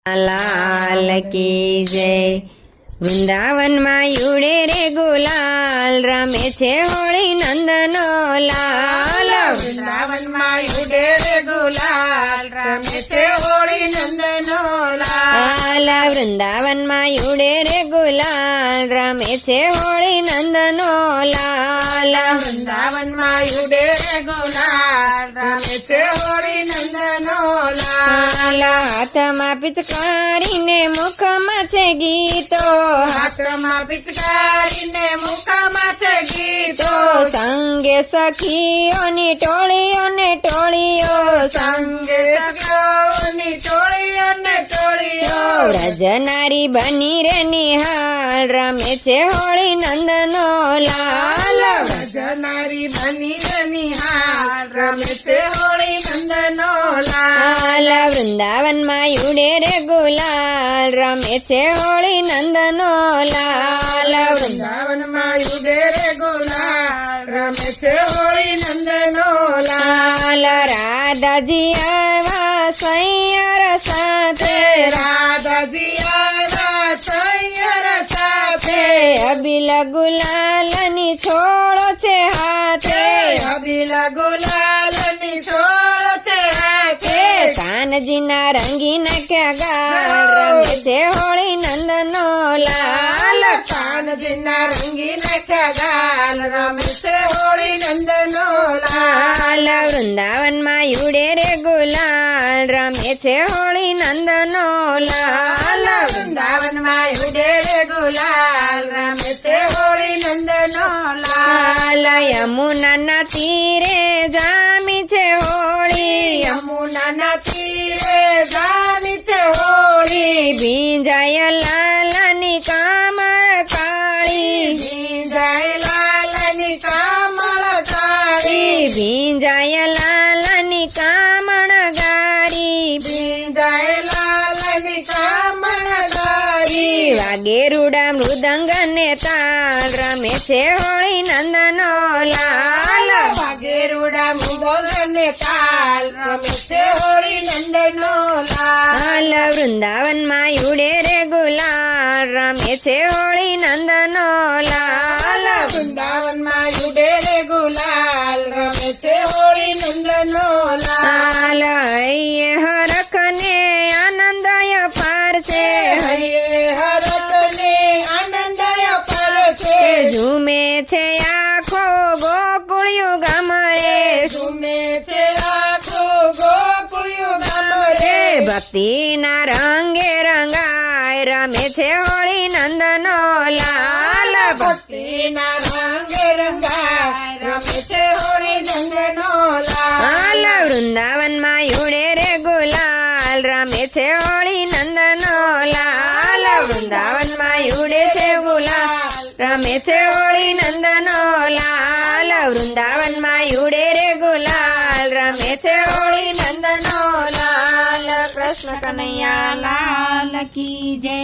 लाल की जय। वृंदावन मायूड़े रे गुलाल रमे छे होली नंदनो लाल। वृंदावन मायूड़े रे गुलाल रमे छे होली नंदनो लाल। वृंदावन मायूड़े रे गुलाल रमे छे होली नंदनो लाल। वृंदावन मायूड़े रे गुलाल रमे छे होली नंदनो लाल। हाथमां पिचकारीने मुखमां छे गीतो, हाथमां पिचकारीने मुखमां छे गीतो। संगे सखीओनी टोळीओ ने टोळीओ, संगे सखीओनी टोळीओ ने टोळीओ। व्रजनारी बनी रे निहाल रमे छे होली नंदनो लाल। व्रजनारी बनी रे निहाल रमे छे होली नंदनो लाल। वृंदावन मायूड़े रे गुलाल रमे छे होली नंदनो लाल। वृंदावन मायूड़े रे गुलाल रमे छे होली नंदनो लाल। राधाजी आवा सैयर साथे, राधाजी आवा सैयर साथे। अबील गुलालनी छोड़ो छे हाथे, अबील गुलालनी छोड़ो छे हाथे। कानजीना रंगीन क्या गाल रमे छे होली नंदनो लाल। कानजीना रंगीन क्या गाल रमे छे होली नंदनो लाल। वृंदावन मायूड़े रे गुलाल रमे छे होली नंदनो लाल। वृंदावन मायूड़े रे गुलाल रमे छे होली नंदनो लाल। यमुना ना तीरे जामी छे होली, यमुना ना तीरे जामी छे होली। भींजाय लालनी कामर काળી, भींजाय लालनी कामळ काળી। भींजाय लालनी कामण गारी, भींजाय लालनी कामळ गारी। वागे रूडा मृदंग ने ताल रमे छे होली नंदनो लाल। वागेरूडा मृदंग ने ताल रमे छे होली नंदनो लाल। वृंदावन मायूड़े रे गुलाल रमे छे होली नंदनो लाल। वृंदावन मायूड़े रे गुलाल रमे छे होली नंदनो लाल। ये हरख ने आनंदय पार छे, हये हरख ने आनंदय पर छे। झूमे छे आखो गोकुळिયું ગામ રે, झूमे छे आखो गोकुळिયું ગામ રે। ભક્તિ ના રંગે રંગાય રમે છે હોળી નંદનો લાલ। भक्ति ना रंगे रंगाय रमे छे होली नंदनो लाल। વૃંદાવન માયુડે રે ગુલાલ રમે છે હોળી નંદનો લાલ। વૃંદાવન માયુડે છે ગુલાલ રમે છે હોળી નંદનો લાલ। વૃંદાવન માયુડે રે ગુલાલ રમે છે હોળી નંદનો લાલ। કૃષ્ણ કનૈયા લાલ કી જય।